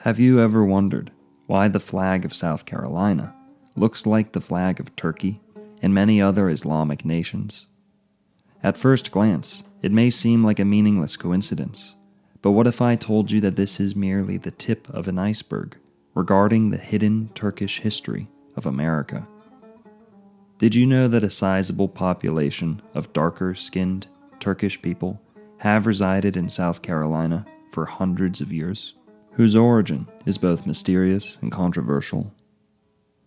Have you ever wondered why the flag of South Carolina looks like the flag of Turkey and many other Islamic nations? At first glance, it may seem like a meaningless coincidence, but what if I told you that this is merely the tip of an iceberg regarding the hidden Turkish history of America? Did you know that a sizable population of darker-skinned Turkish people have resided in South Carolina for hundreds of years, whose origin is both mysterious and controversial?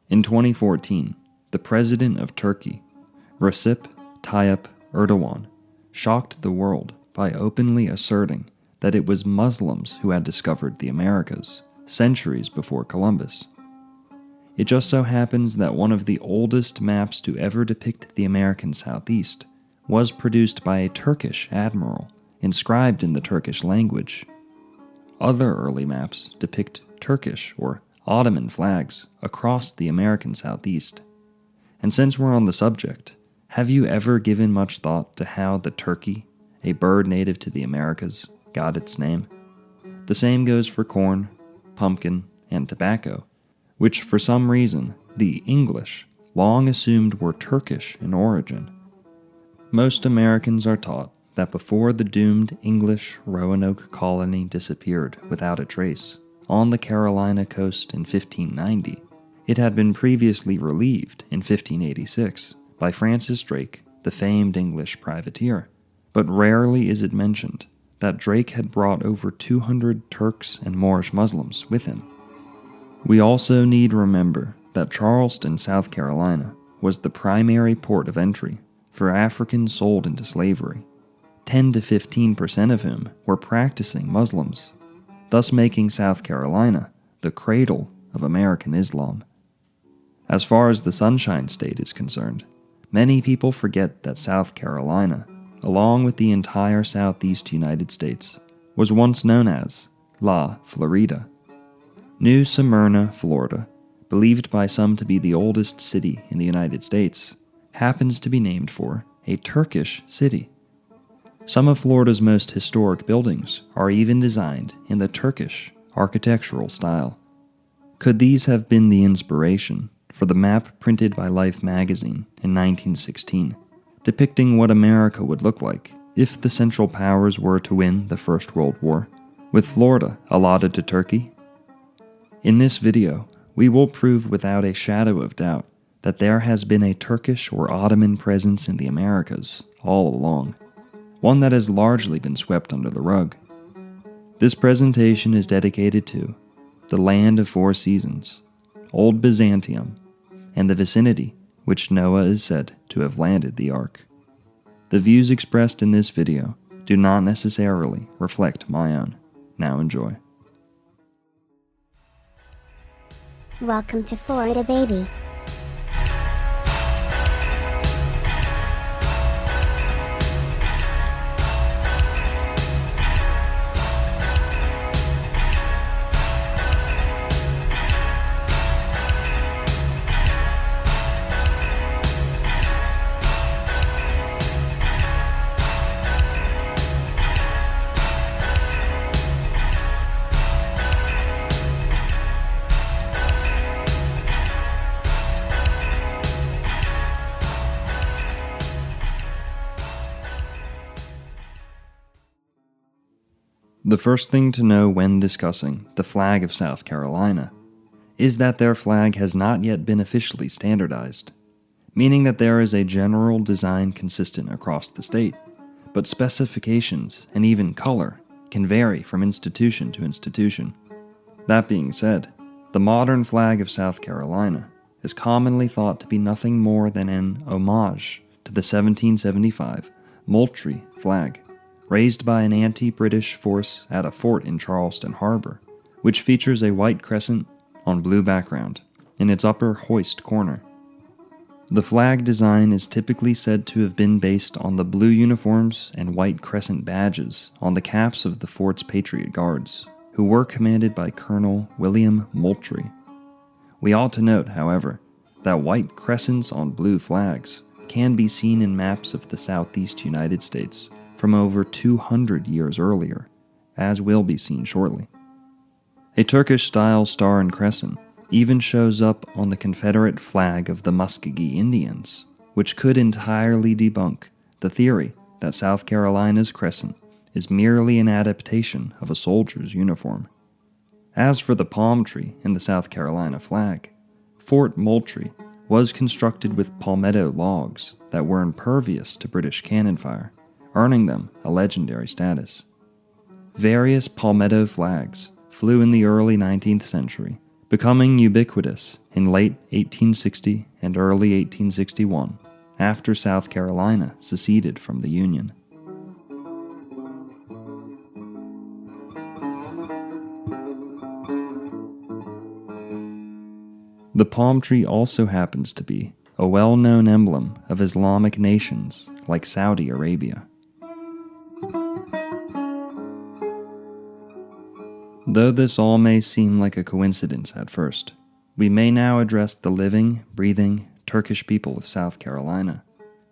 In 2014, the president of Turkey, Recep Tayyip Erdoğan, shocked the world by openly asserting that it was Muslims who had discovered the Americas centuries before Columbus. It just so happens that one of the oldest maps to ever depict the American Southeast was produced by a Turkish admiral, inscribed in the Turkish language. Other early maps depict Turkish or Ottoman flags across the American Southeast. And since we're on the subject, have you ever given much thought to how the turkey, a bird native to the Americas, got its name? The same goes for corn, pumpkin, and tobacco, which for some reason the English long assumed were Turkish in origin. Most Americans are taught that before the doomed English Roanoke Colony disappeared without a trace on the Carolina coast in 1590, it had been previously relieved in 1586 by Francis Drake, the famed English privateer, but rarely is it mentioned that Drake had brought over 200 Turks and Moorish Muslims with him. We also need remember that Charleston, South Carolina, was the primary port of entry for Africans sold into slavery, 10 to 15% of whom were practicing Muslims, thus making South Carolina the cradle of American Islam. As far as the Sunshine State is concerned, many people forget that South Carolina, along with the entire southeast United States, was once known as La Florida. New Smyrna, Florida, believed by some to be the oldest city in the United States, happens to be named for a Turkish city. Some of Florida's most historic buildings are even designed in the Turkish Architectural Style. Could these have been the inspiration for the map printed by Life magazine in 1916, depicting what America would look like if the Central Powers were to win the First World War, with Florida allotted to Turkey? In this video, we will prove without a shadow of doubt that there has been a Turkish or Ottoman presence in the Americas all along, one that has largely been swept under the rug. This presentation is dedicated to the land of four seasons, Old Byzantium, and the vicinity which Noah is said to have landed the ark. The views expressed in this video do not necessarily reflect my own. Now enjoy. Welcome to Florida, baby. The first thing to know when discussing the flag of South Carolina is that their flag has not yet been officially standardized, meaning that there is a general design consistent across the state, but specifications and even color can vary from institution to institution. That being said, the modern flag of South Carolina is commonly thought to be nothing more than an homage to the 1775 Moultrie flag, raised by an anti-British force at a fort in Charleston Harbor, which features a white crescent on blue background in its upper hoist corner. The flag design is typically said to have been based on the blue uniforms and white crescent badges on the caps of the fort's Patriot Guards, who were commanded by Colonel William Moultrie. We ought to note, however, that white crescents on blue flags can be seen in maps of the southeast United States from over 200 years earlier, as will be seen shortly. A Turkish-style star and crescent even shows up on the Confederate flag of the Muskogee Indians, which could entirely debunk the theory that South Carolina's crescent is merely an adaptation of a soldier's uniform. As for the palm tree in the South Carolina flag, Fort Moultrie was constructed with palmetto logs that were impervious to British cannon fire, earning them a legendary status. Various palmetto flags flew in the early 19th century, becoming ubiquitous in late 1860 and early 1861, after South Carolina seceded from the Union. The palm tree also happens to be a well-known emblem of Islamic nations like Saudi Arabia. Though this all may seem like a coincidence at first, we may now address the living, breathing Turkish people of South Carolina,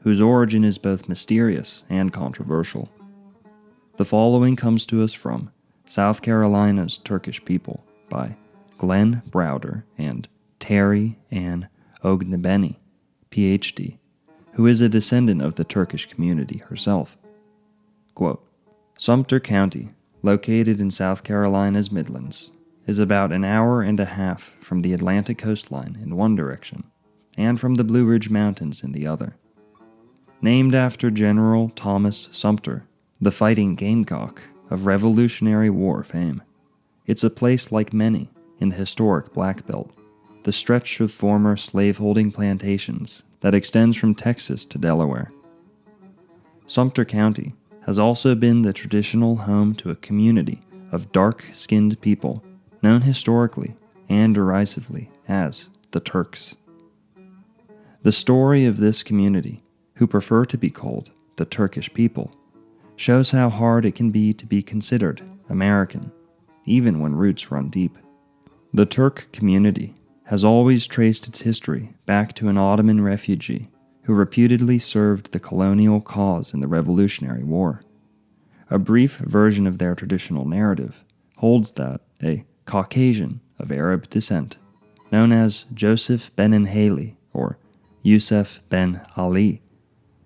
whose origin is both mysterious and controversial. The following comes to us from South Carolina's Turkish People by Glenn Browder and Terry Ann Ognebeni, Ph.D., who is a descendant of the Turkish community herself. Quote, Sumter County, located in South Carolina's Midlands, is about an hour and a half from the Atlantic coastline in one direction, and from the Blue Ridge Mountains in the other. Named after General Thomas Sumter, the fighting gamecock of Revolutionary War fame, it's a place like many in the historic Black Belt, the stretch of former slaveholding plantations that extends from Texas to Delaware. Sumter County has also been the traditional home to a community of dark-skinned people known historically and derisively as the Turks. The story of this community, who prefer to be called the Turkish people, shows how hard it can be to be considered American, even when roots run deep. The Turk community has always traced its history back to an Ottoman refugee who reputedly served the colonial cause in the Revolutionary War. A brief version of their traditional narrative holds that a Caucasian of Arab descent, known as Joseph ben Enhali or Yusuf ben Ali,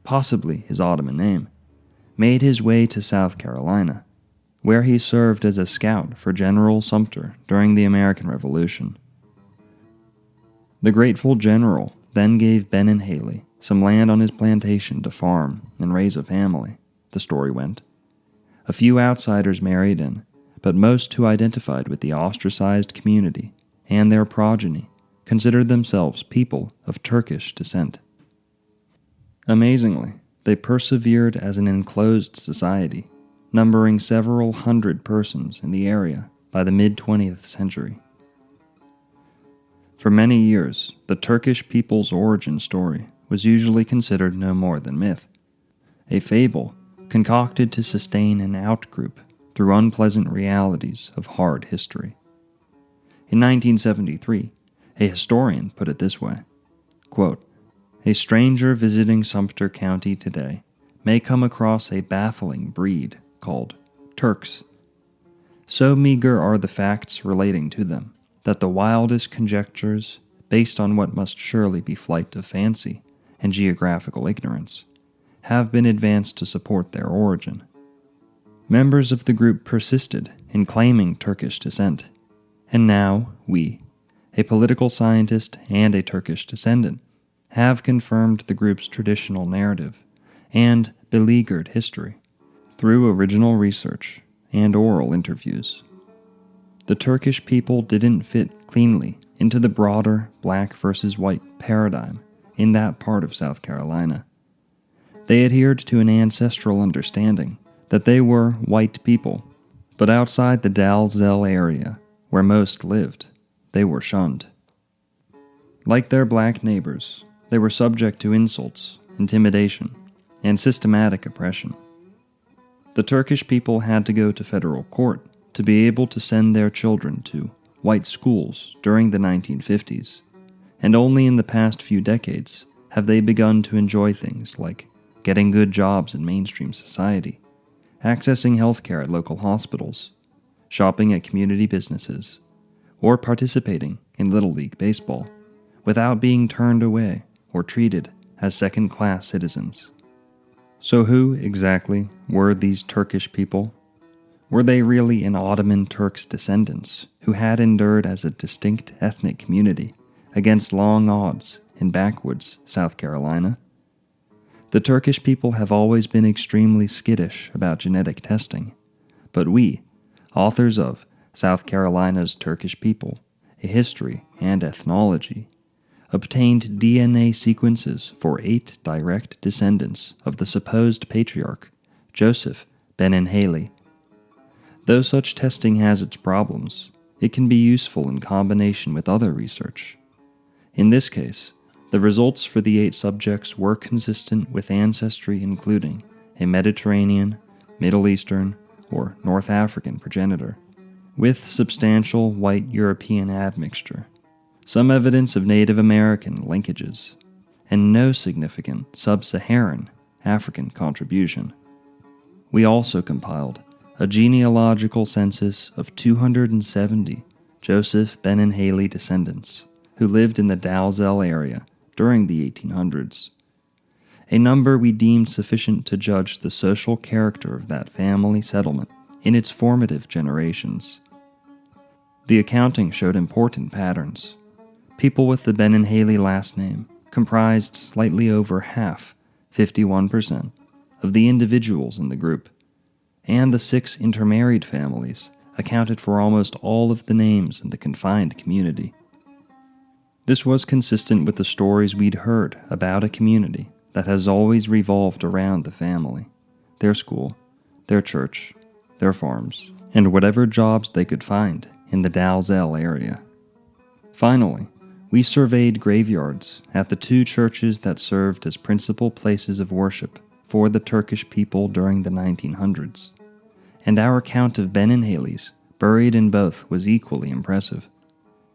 possibly his Ottoman name, made his way to South Carolina, where he served as a scout for General Sumter during the American Revolution. The grateful general then gave Ben Enhali some land on his plantation to farm and raise a family, the story went. A few outsiders married in, but most who identified with the ostracized community and their progeny considered themselves people of Turkish descent. Amazingly, they persevered as an enclosed society, numbering several hundred persons in the area by the mid-20th century. For many years, the Turkish people's origin story was usually considered no more than myth, a fable concocted to sustain an outgroup through unpleasant realities of hard history. In 1973, a historian put it this way, quote, "A stranger visiting Sumter County today may come across a baffling breed called Turks. So meager are the facts relating to them that the wildest conjectures, based on what must surely be flight of fancy and geographical ignorance, have been advanced to support their origin. Members of the group persisted in claiming Turkish descent, and now we, a political scientist and a Turkish descendant, have confirmed the group's traditional narrative and beleaguered history through original research and oral interviews. The Turkish people didn't fit cleanly into the broader black versus white paradigm in that part of South Carolina. They adhered to an ancestral understanding that they were white people, but outside the Dalzell area, where most lived, they were shunned. Like their black neighbors, they were subject to insults, intimidation, and systematic oppression. The Turkish people had to go to federal court to be able to send their children to white schools during the 1950s, and only in the past few decades have they begun to enjoy things like getting good jobs in mainstream society, accessing healthcare at local hospitals, shopping at community businesses, or participating in Little League Baseball, without being turned away or treated as second-class citizens. So who, exactly, were these Turkish people? Were they really an Ottoman Turks' descendants who had endured as a distinct ethnic community against long odds in backwoods South Carolina? The Turkish people have always been extremely skittish about genetic testing, but we, authors of South Carolina's Turkish People, A History and Ethnology, obtained DNA sequences for 8 direct descendants of the supposed patriarch, Joseph Ben-Enhaley. Though such testing has its problems, it can be useful in combination with other research. In this case, the results for the 8 subjects were consistent with ancestry including a Mediterranean, Middle Eastern, or North African progenitor, with substantial white European admixture, some evidence of Native American linkages, and no significant sub-Saharan African contribution. We also compiled a genealogical census of 270 Joseph Ben-Enhaley descendants who lived in the Dalzell area during the 1800s, a number we deemed sufficient to judge the social character of that family settlement in its formative generations. The accounting showed important patterns. People with the Ben-Enhaley last name comprised slightly over half, 51%, of the individuals in the group, and the 6 intermarried families accounted for almost all of the names in the confined community. This was consistent with the stories we'd heard about a community that has always revolved around the family, their school, their church, their farms, and whatever jobs they could find in the Dalzell area. Finally, we surveyed graveyards at the 2 churches that served as principal places of worship for the Turkish people during the 1900s, and our count of Ben-Enhaleys buried in both was equally impressive.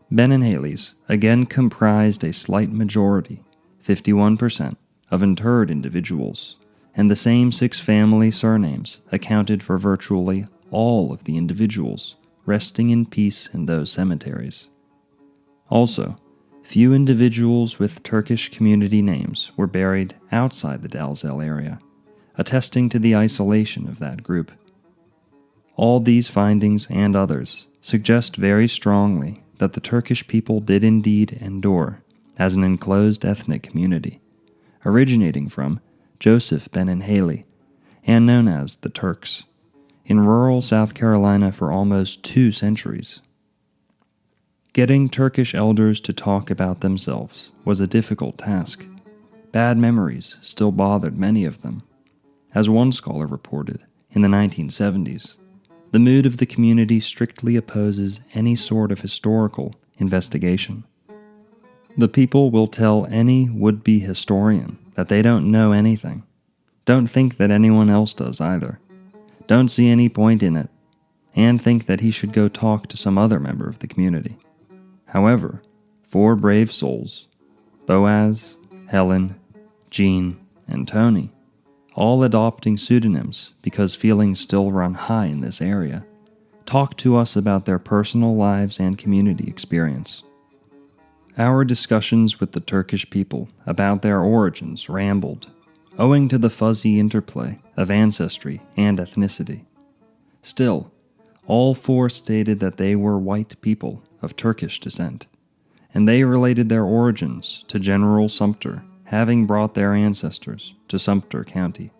Ben-Enhaleys again comprised a slight majority, 51%, of interred individuals, and the same 6 family surnames accounted for virtually all of the individuals resting in peace in those cemeteries. Also, few individuals with Turkish community names were buried outside the Dalzell area, attesting to the isolation of that group. All these findings and others suggest very strongly that the Turkish people did indeed endure as an enclosed ethnic community, originating from Joseph Ben-Enhaley and known as the Turks, in rural South Carolina for almost 2 centuries. Getting Turkish elders to talk about themselves was a difficult task. Bad memories still bothered many of them. As one scholar reported, in the 1970s, the mood of the community strictly opposes any sort of historical investigation. The people will tell any would-be historian that they don't know anything, don't think that anyone else does either, don't see any point in it, and think that he should go talk to some other member of the community. However, 4 brave souls, Boaz, Helen, Jean, and Tony, all adopting pseudonyms because feelings still run high in this area, talk to us about their personal lives and community experience. Our discussions with the Turkish people about their origins rambled, owing to the fuzzy interplay of ancestry and ethnicity. Still, all 4 stated that they were white people of Turkish descent, and they related their origins to General Sumter having brought their ancestors to Sumter County.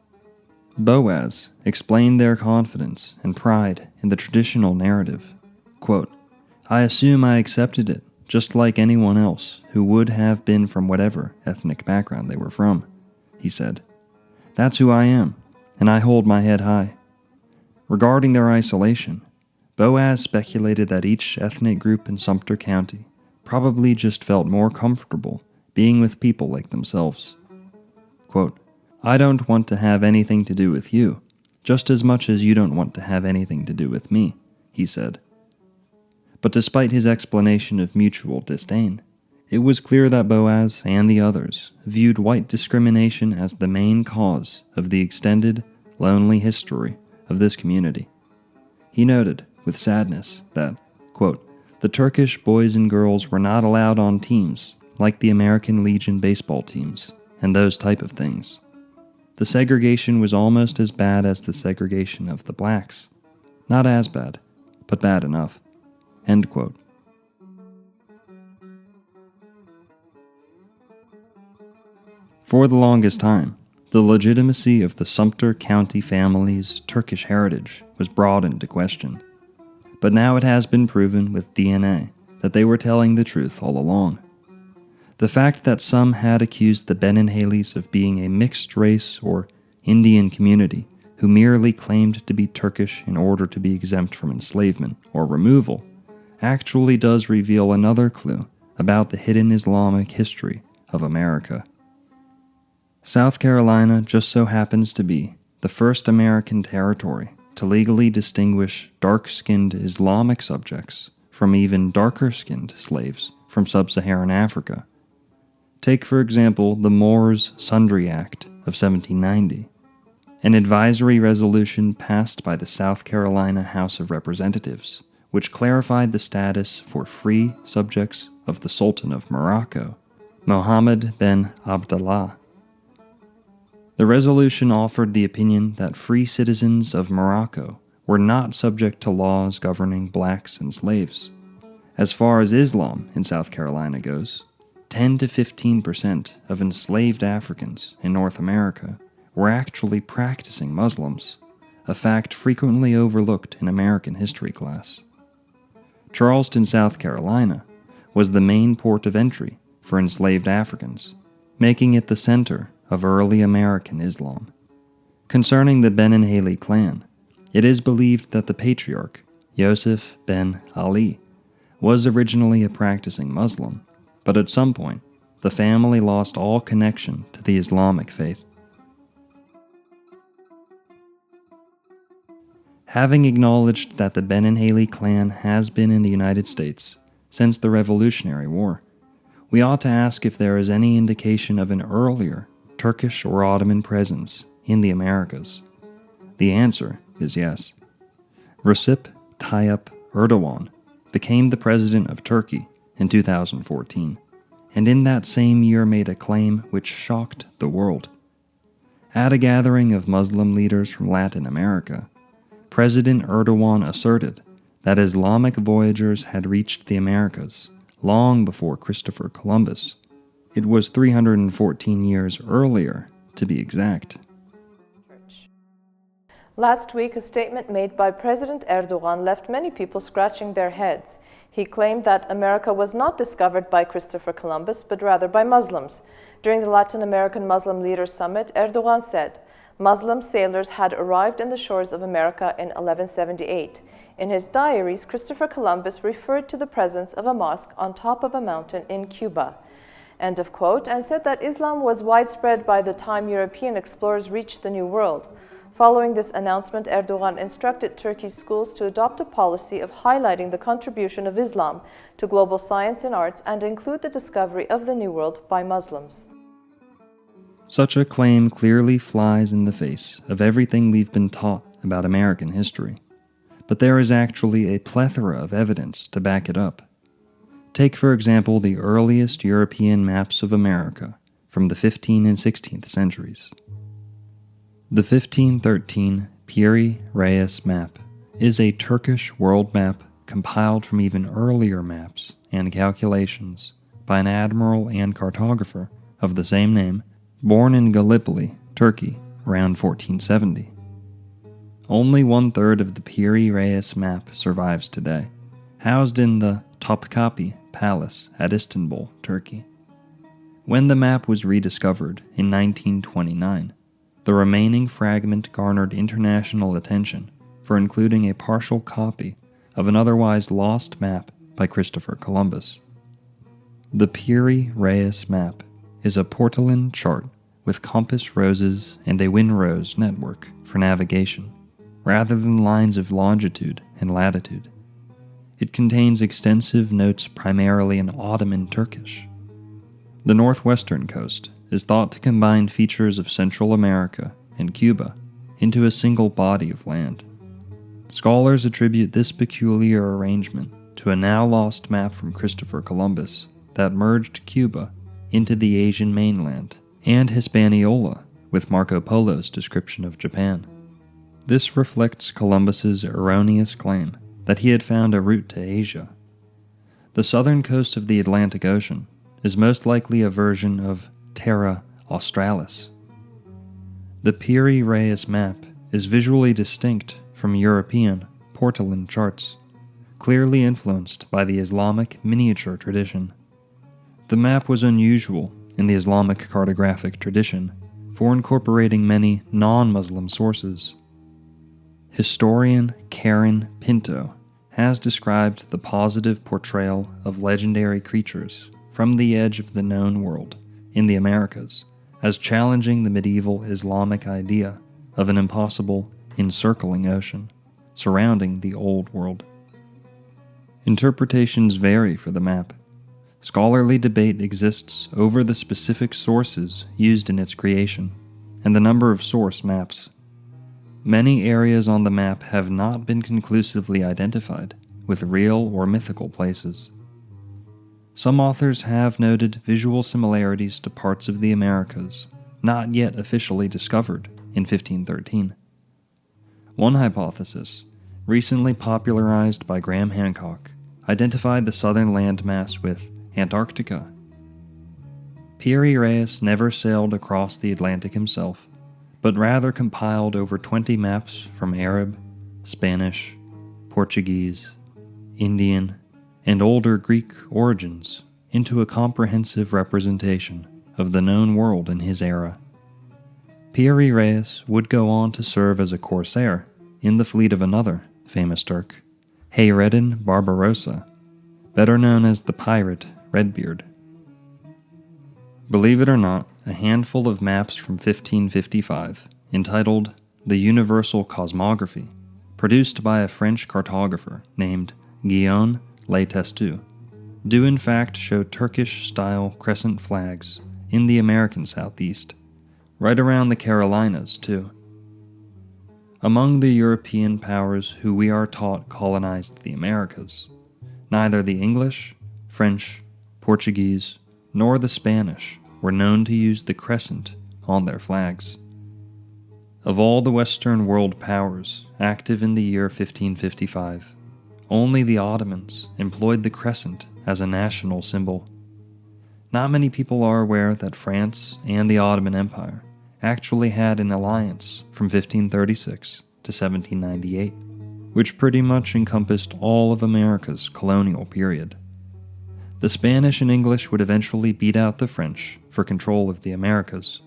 Boaz explained their confidence and pride in the traditional narrative. Quote, "I assume I accepted it, just like anyone else who would have been from whatever ethnic background they were from," he said. "That's who I am, and I hold my head high." Regarding their isolation, Boaz speculated that each ethnic group in Sumter County probably just felt more comfortable being with people like themselves. Quote, "I don't want to have anything to do with you, just as much as you don't want to have anything to do with me," he said. But despite his explanation of mutual disdain, it was clear that Boaz and the others viewed white discrimination as the main cause of the extended, lonely history of this community. He noted, with sadness, that, quote, The Turkish boys and girls were not allowed on teams, like the American Legion baseball teams, and those type of things. The segregation was almost as bad as the segregation of the blacks. Not as bad, but bad enough." End quote. For the longest time, the legitimacy of the Sumter County family's Turkish heritage was brought into question. But now it has been proven with DNA that they were telling the truth all along. The fact that some had accused the Benenhaleys of being a mixed race or Indian community who merely claimed to be Turkish in order to be exempt from enslavement or removal actually does reveal another clue about the hidden Islamic history of America. South Carolina just so happens to be the first American territory to legally distinguish dark-skinned Islamic subjects from even darker-skinned slaves from sub-Saharan Africa. Take, for example, the Moors Sundry Act of 1790, an advisory resolution passed by the South Carolina House of Representatives, which clarified the status for free subjects of the Sultan of Morocco, Mohammed bin Abdallah. The resolution offered the opinion that free citizens of Morocco were not subject to laws governing blacks and slaves. As far as Islam in South Carolina goes, 10 to 15% of enslaved Africans in North America were actually practicing Muslims, a fact frequently overlooked in American history class. Charleston, South Carolina, was the main port of entry for enslaved Africans, making it the center of early American Islam. Concerning the Benenhaley clan, it is believed that the patriarch, Yosef ben Ali, was originally a practicing Muslim, but at some point, the family lost all connection to the Islamic faith. Having acknowledged that the Benenhaley clan has been in the United States since the Revolutionary War, we ought to ask if there is any indication of an earlier Turkish or Ottoman presence in the Americas. The answer is yes. Recep Tayyip Erdoğan became the president of Turkey in 2014, and in that same year made a claim which shocked the world. At a gathering of Muslim leaders from Latin America, President Erdoğan asserted that Islamic voyagers had reached the Americas long before Christopher Columbus. It was 314 years earlier, to be exact. Last week, a statement made by President Erdoğan left many people scratching their heads. He claimed that America was not discovered by Christopher Columbus, but rather by Muslims. During the Latin American Muslim Leaders Summit, Erdoğan said, Muslim sailors had arrived in the shores of America in 1178. In his diaries, Christopher Columbus referred to the presence of a mosque on top of a mountain in Cuba. End of quote, and said that Islam was widespread by the time European explorers reached the New World. Following this announcement, Erdoğan instructed Turkey's schools to adopt a policy of highlighting the contribution of Islam to global science and arts and include the discovery of the New World by Muslims. Such a claim clearly flies in the face of everything we've been taught about American history. But there is actually a plethora of evidence to back it up. Take, for example, the earliest European maps of America from the 15th and 16th centuries. The 1513 Pires Map is a Turkish world map compiled from even earlier maps and calculations by an admiral and cartographer of the same name, born in Gallipoli, Turkey, around 1470. Only 1/3 of the Pires Map survives today, housed in the Topkapi Palace at Istanbul, Turkey. When the map was rediscovered in 1929, the remaining fragment garnered international attention for including a partial copy of an otherwise lost map by Christopher Columbus. The Pires Map is a portolan chart with compass roses and a windrose network for navigation, rather than lines of longitude and latitude. It contains extensive notes primarily in Ottoman Turkish. The northwestern coast is thought to combine features of Central America and Cuba into a single body of land. Scholars attribute this peculiar arrangement to a now-lost map from Christopher Columbus that merged Cuba into the Asian mainland, and Hispaniola with Marco Polo's description of Japan. This reflects Columbus's erroneous claim that he had found a route to Asia. The southern coast of the Atlantic Ocean is most likely a version of Terra Australis. The Pires Map is visually distinct from European portolan charts, clearly influenced by the Islamic miniature tradition. The map was unusual in the Islamic cartographic tradition for incorporating many non-Muslim sources. Historian Karen Pinto has described the positive portrayal of legendary creatures from the edge of the known world in the Americas as challenging the medieval Islamic idea of an impossible encircling ocean surrounding the Old World. Interpretations vary for the map. Scholarly debate exists over the specific sources used in its creation and the number of source maps. Many areas on the map have not been conclusively identified with real or mythical places. Some authors have noted visual similarities to parts of the Americas not yet officially discovered in 1513. One hypothesis, recently popularized by Graham Hancock, identified the southern landmass with Antarctica. Pires never sailed across the Atlantic himself, but rather compiled over 20 maps from Arab, Spanish, Portuguese, Indian, and older Greek origins into a comprehensive representation of the known world in his era. Pires would go on to serve as a corsair in the fleet of another famous Turk, Hayreddin Barbarossa, better known as the pirate Redbeard. Believe it or not, a handful of maps from 1555, entitled The Universal Cosmography, produced by a French cartographer named Guillaume Le Testu, do in fact show Turkish-style crescent flags in the American southeast, right around the Carolinas too. Among the European powers who we are taught colonized the Americas, neither the English, French, Portuguese, nor the Spanish were known to use the crescent on their flags. Of all the Western world powers active in the year 1555, only the Ottomans employed the crescent as a national symbol. Not many people are aware that France and the Ottoman Empire actually had an alliance from 1536 to 1798, which pretty much encompassed all of America's colonial period. The Spanish and English would eventually beat out the French for control of the Americas,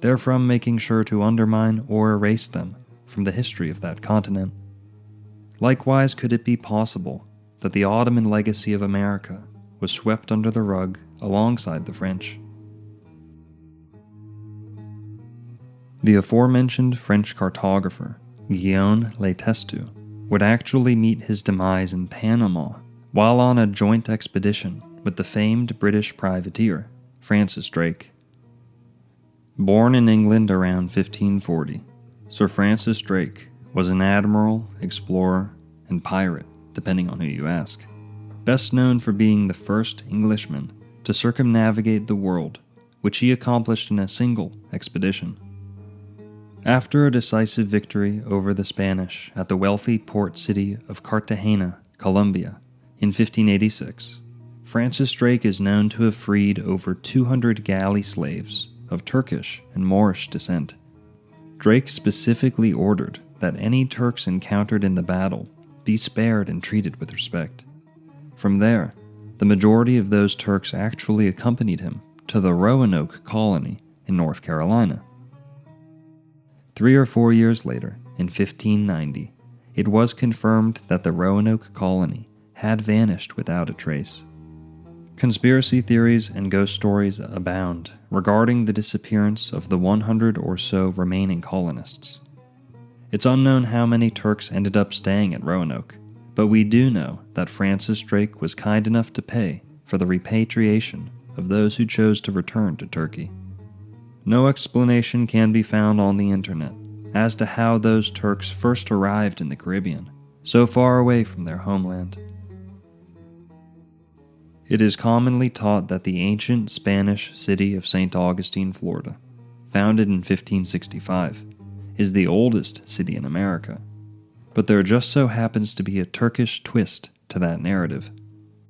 therefrom making sure to undermine or erase them from the history of that continent. Likewise, could it be possible that the Ottoman legacy of America was swept under the rug alongside the French? The aforementioned French cartographer, Guillaume Le Testu, would actually meet his demise in Panama while on a joint expedition with the famed British privateer, Francis Drake. Born in England around 1540, Sir Francis Drake was an admiral, explorer, and pirate, depending on who you ask, best known for being the first Englishman to circumnavigate the world, which he accomplished in a single expedition. After a decisive victory over the Spanish at the wealthy port city of Cartagena, Colombia, in 1586, Francis Drake is known to have freed over 200 galley slaves of Turkish and Moorish descent. Drake specifically ordered that any Turks encountered in the battle be spared and treated with respect. From there, the majority of those Turks actually accompanied him to the Roanoke Colony in North Carolina. 3 or 4 years later, in 1590, it was confirmed that the Roanoke Colony had vanished without a trace. Conspiracy theories and ghost stories abound regarding the disappearance of the 100 or so remaining colonists. It's unknown how many Turks ended up staying at Roanoke, but we do know that Francis Drake was kind enough to pay for the repatriation of those who chose to return to Turkey. No explanation can be found on the internet as to how those Turks first arrived in the Caribbean, so far away from their homeland. It is commonly taught that the ancient Spanish city of St. Augustine, Florida, founded in 1565, is the oldest city in America. But there just so happens to be a Turkish twist to that narrative.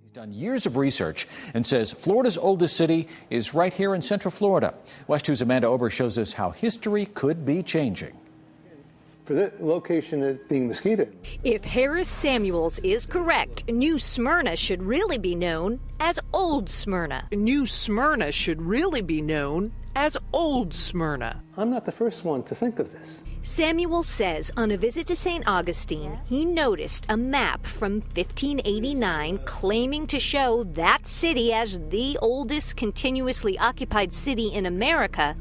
He's done years of research and says Florida's oldest city is right here in Central Florida. West 2's Amanda Ober shows us how history could be changing. For the location it being Mesquite. If Harris Samuels is correct, New Smyrna should really be known as Old Smyrna. New Smyrna should really be known as Old Smyrna. I'm not the first one to think of this. Samuel says on a visit to St. Augustine, he noticed a map from 1589 claiming to show that city as the oldest continuously occupied city in America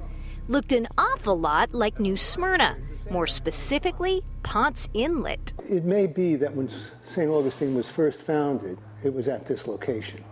looked an awful lot like New Smyrna, more specifically, Ponce Inlet. It may be that when St. Augustine was first founded, it was at this location,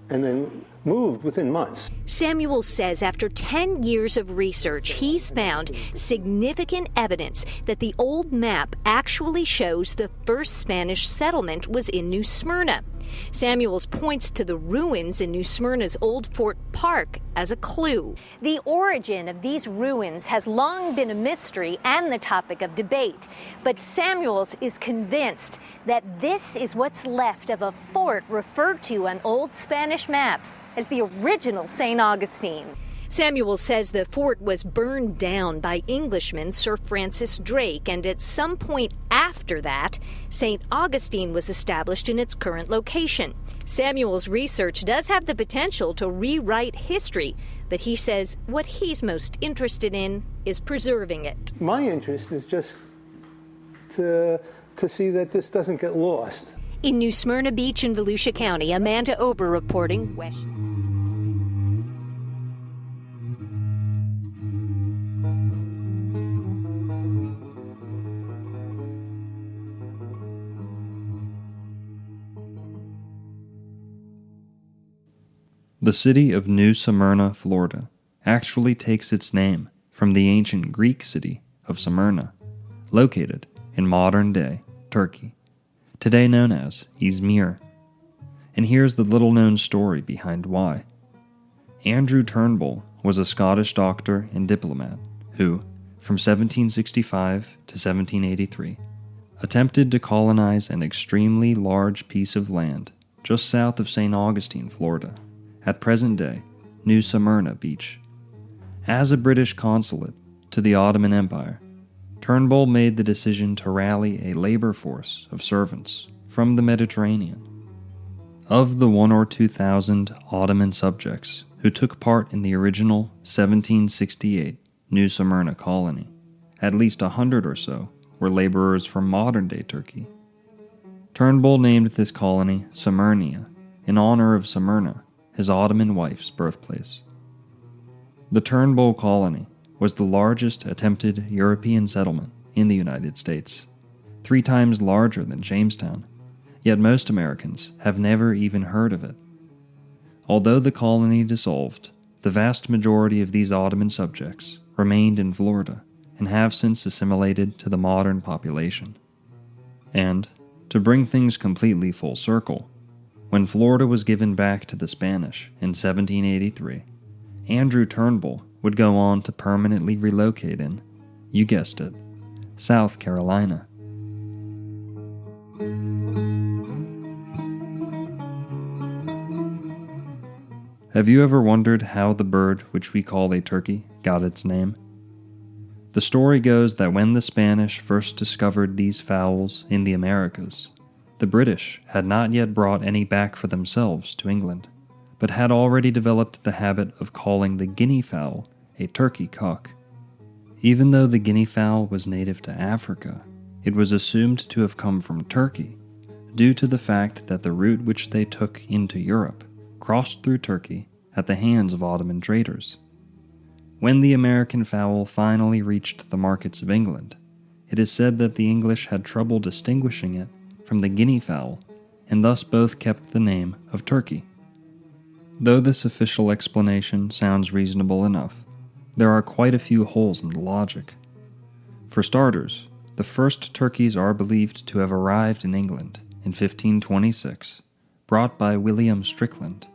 and then moved within months. Samuel says after 10 years of research, he's found significant evidence that the old map actually shows the first Spanish settlement was in New Smyrna. Samuels points to the ruins in New Smyrna's old Fort Park as a clue. The origin of these ruins has long been a mystery and the topic of debate, but Samuels is convinced that this is what's left of a fort referred to on old Spanish maps as the original St. Augustine. Samuel says the fort was burned down by Englishman Sir Francis Drake, and at some point after that, St. Augustine was established in its current location. Samuel's research does have the potential to rewrite history, but he says what he's most interested in is preserving it. My interest is just to see that this doesn't get lost. In New Smyrna Beach in Volusia County, Amanda Ober reporting West. The city of New Smyrna, Florida, actually takes its name from the ancient Greek city of Smyrna, located in modern-day Turkey, today known as Izmir. And here's the little-known story behind why. Andrew Turnbull was a Scottish doctor and diplomat who, from 1765 to 1783, attempted to colonize an extremely large piece of land just south of St. Augustine, Florida, at present-day New Smyrna Beach. As a British consulate to the Ottoman Empire, Turnbull made the decision to rally a labor force of servants from the Mediterranean. Of the 1,000 or 2,000 Ottoman subjects who took part in the original 1768 New Smyrna colony, at least 100 or so were laborers from modern-day Turkey. Turnbull named this colony Smyrnia in honor of Smyrna, his Ottoman wife's birthplace. The Turnbull colony was the largest attempted European settlement in the United States, 3 times larger than Jamestown, yet most Americans have never even heard of it. Although the colony dissolved, the vast majority of these Ottoman subjects remained in Florida and have since assimilated to the modern population. And, to bring things completely full circle, when Florida was given back to the Spanish in 1783, Andrew Turnbull would go on to permanently relocate in, you guessed it, South Carolina. Have you ever wondered how the bird which we call a turkey got its name? The story goes that when the Spanish first discovered these fowls in the Americas, the British had not yet brought any back for themselves to England, but had already developed the habit of calling the guinea fowl a turkey cock. Even though the guinea fowl was native to Africa, it was assumed to have come from Turkey, due to the fact that the route which they took into Europe crossed through Turkey at the hands of Ottoman traders. When the American fowl finally reached the markets of England, it is said that the English had trouble distinguishing it from the guinea fowl, and thus both kept the name of turkey. Though this official explanation sounds reasonable enough, there are quite a few holes in the logic. For starters, the first turkeys are believed to have arrived in England in 1526, brought by William Strickland,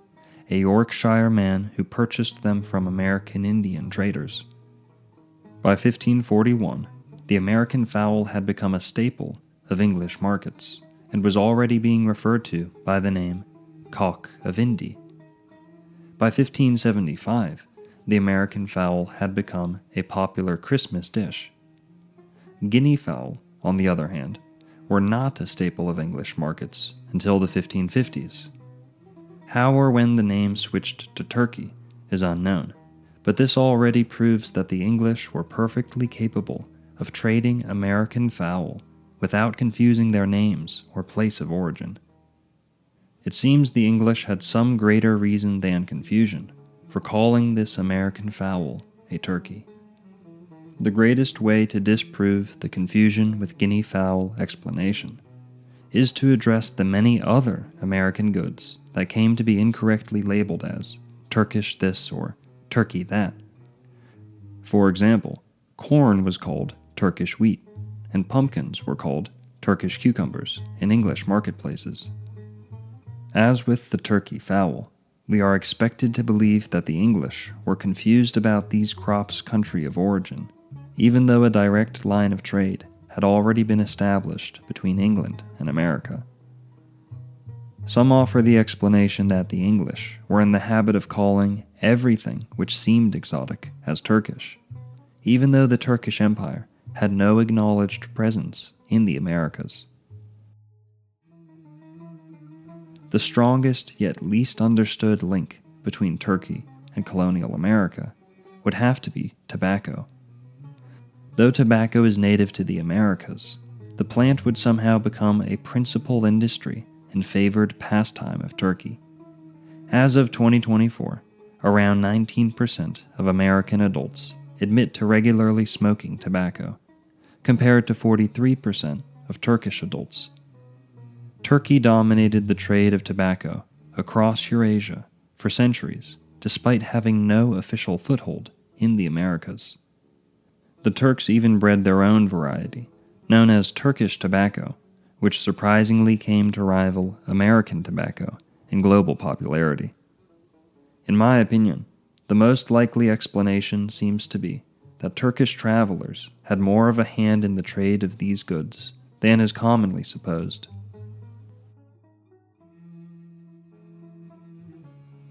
a Yorkshire man who purchased them from American Indian traders. By 1541, the American fowl had become a staple of English markets and was already being referred to by the name cock of Indy. By 1575, the American fowl had become a popular Christmas dish. Guinea fowl, on the other hand, were not a staple of English markets until the 1550s. How or when the name switched to turkey is unknown, but this already proves that the English were perfectly capable of trading American fowl without confusing their names or place of origin. It seems the English had some greater reason than confusion for calling this American fowl a turkey. The greatest way to disprove the confusion with guinea fowl explanation is to address the many other American goods that came to be incorrectly labeled as Turkish this or turkey that. For example, corn was called Turkish wheat, and pumpkins were called Turkish cucumbers in English marketplaces. As with the turkey fowl, we are expected to believe that the English were confused about these crops' country of origin, even though a direct line of trade had already been established between England and America. Some offer the explanation that the English were in the habit of calling everything which seemed exotic as Turkish, even though the Turkish Empire had no acknowledged presence in the Americas. The strongest yet least understood link between Turkey and colonial America would have to be tobacco. Though tobacco is native to the Americas, the plant would somehow become a principal industry and favored pastime of Turkey. As of 2024, around 19% of American adults admit to regularly smoking tobacco, compared to 43% of Turkish adults. Turkey dominated the trade of tobacco across Eurasia for centuries, despite having no official foothold in the Americas. The Turks even bred their own variety, known as Turkish tobacco, which surprisingly came to rival American tobacco in global popularity. In my opinion, the most likely explanation seems to be that Turkish travelers had more of a hand in the trade of these goods than is commonly supposed.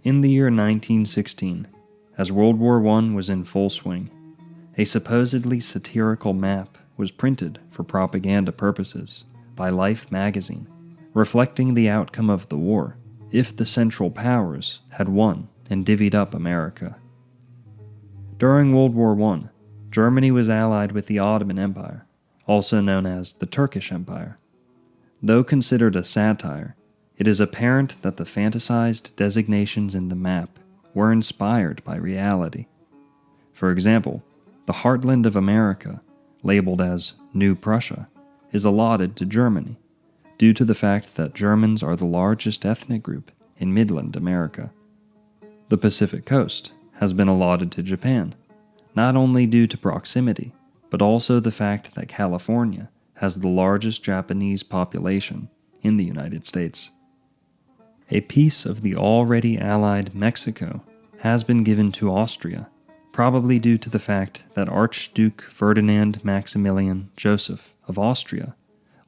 In the year 1916, as World War I was in full swing, a supposedly satirical map was printed for propaganda purposes by Life magazine, reflecting the outcome of the war if the Central Powers had won and divvied up America. During World War I, Germany was allied with the Ottoman Empire, also known as the Turkish Empire. Though considered a satire, it is apparent that the fantasized designations in the map were inspired by reality. For example, the heartland of America, labeled as New Prussia, is allotted to Germany, due to the fact that Germans are the largest ethnic group in Midland America. The Pacific Coast has been allotted to Japan, not only due to proximity, but also the fact that California has the largest Japanese population in the United States. A piece of the already allied Mexico has been given to Austria, probably due to the fact that Archduke Ferdinand Maximilian Joseph of Austria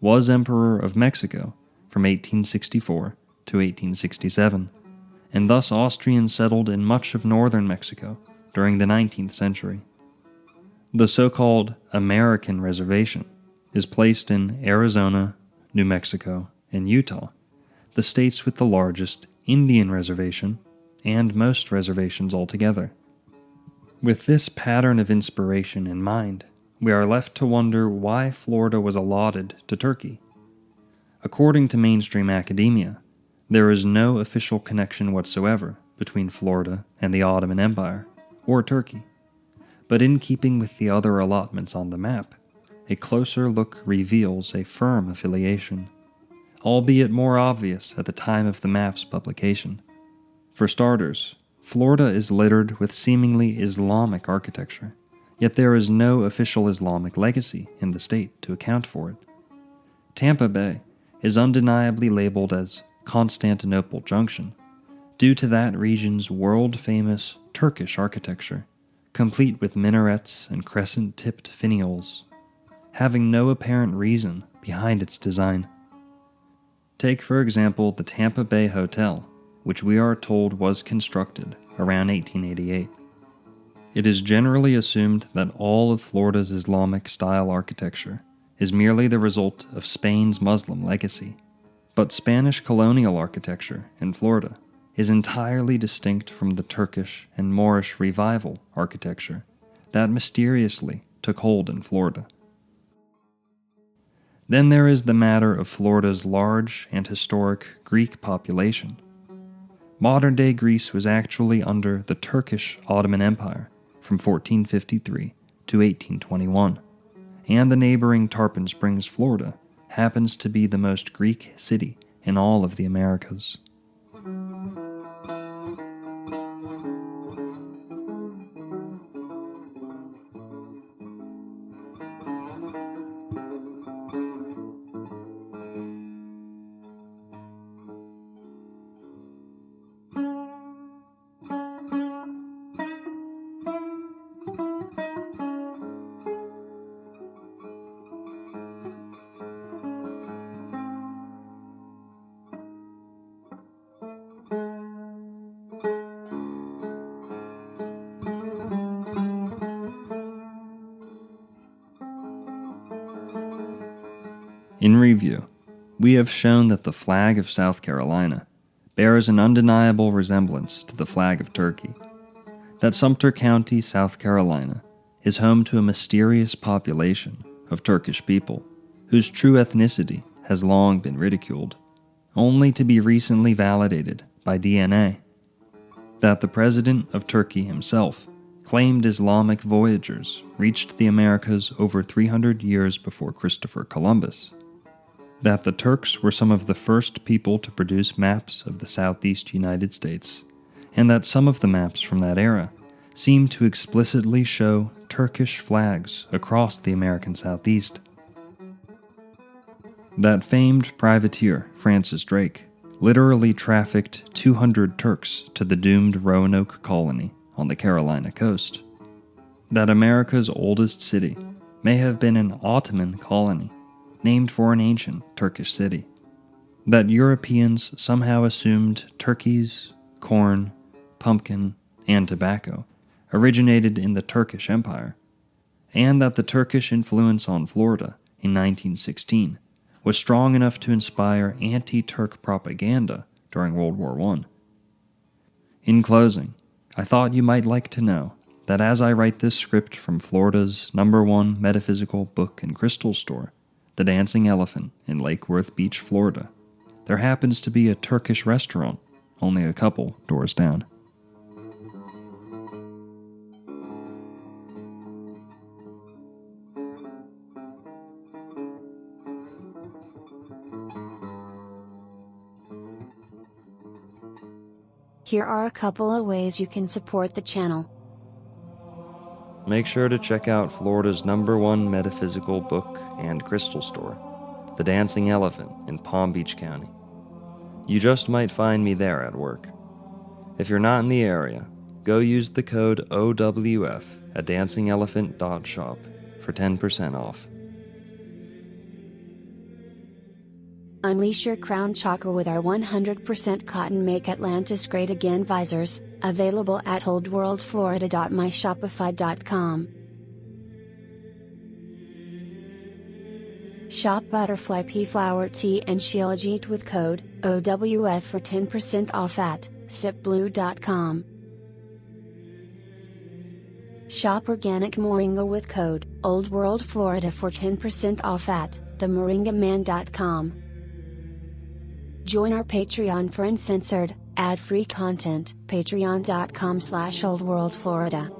was Emperor of Mexico from 1864 to 1867, and thus Austrians settled in much of northern Mexico during the 19th century. The so-called American Reservation is placed in Arizona, New Mexico, and Utah, the states with the largest Indian reservation and most reservations altogether. With this pattern of inspiration in mind, we are left to wonder why Florida was allotted to Turkey. According to mainstream academia, there is no official connection whatsoever between Florida and the Ottoman Empire, or Turkey. But in keeping with the other allotments on the map, a closer look reveals a firm affiliation, albeit more obvious at the time of the map's publication. For starters, Florida is littered with seemingly Islamic architecture, yet there is no official Islamic legacy in the state to account for it. Tampa Bay is undeniably labeled as Constantinople Junction, due to that region's world-famous Turkish architecture, complete with minarets and crescent-tipped finials, having no apparent reason behind its design. Take, for example, the Tampa Bay Hotel, which we are told was constructed around 1888. It is generally assumed that all of Florida's Islamic-style architecture is merely the result of Spain's Muslim legacy, but Spanish colonial architecture in Florida is entirely distinct from the Turkish and Moorish revival architecture that mysteriously took hold in Florida. Then there is the matter of Florida's large and historic Greek population. Modern-day Greece was actually under the Turkish Ottoman Empire from 1453 to 1821, and the neighboring Tarpon Springs, Florida, happens to be the most Greek city in all of the Americas. In review, we have shown that the flag of South Carolina bears an undeniable resemblance to the flag of Turkey, that Sumter County, South Carolina, is home to a mysterious population of Turkish people whose true ethnicity has long been ridiculed, only to be recently validated by DNA, that the president of Turkey himself claimed Islamic voyagers reached the Americas over 300 years before Christopher Columbus, that the Turks were some of the first people to produce maps of the southeast United States, and that some of the maps from that era seem to explicitly show Turkish flags across the American Southeast. That famed privateer, Francis Drake, literally trafficked 200 Turks to the doomed Roanoke Colony on the Carolina coast. That America's oldest city may have been an Ottoman colony, named for an ancient Turkish city. That Europeans somehow assumed turkeys, corn, pumpkin, and tobacco originated in the Turkish Empire, and that the Turkish influence on Florida in 1916 was strong enough to inspire anti-Turk propaganda during World War I. In closing, I thought you might like to know that as I write this script from Florida's #1 metaphysical book and crystal store, The Dancing Elephant in Lake Worth Beach, Florida, there happens to be a Turkish restaurant only a couple doors down. Here are a couple of ways you can support the channel. Make sure to check out Florida's #1 metaphysical book and crystal store, The Dancing Elephant in Palm Beach County. You just might find me there at work. If you're not in the area, go use the code OWF at dancingelephant.shop for 10% off. Unleash your crown chakra with our 100% cotton Make Atlantis Great Again visors, available at oldworldflorida.myshopify.com. Shop Butterfly Pea Flower Tea and Shilajit with code OWF for 10% off at sipblue.com. Shop Organic Moringa with code OldWorldFlorida for 10% off at themoringaman.com. Join our Patreon for uncensored, ad-free content, patreon.com/oldworldflorida.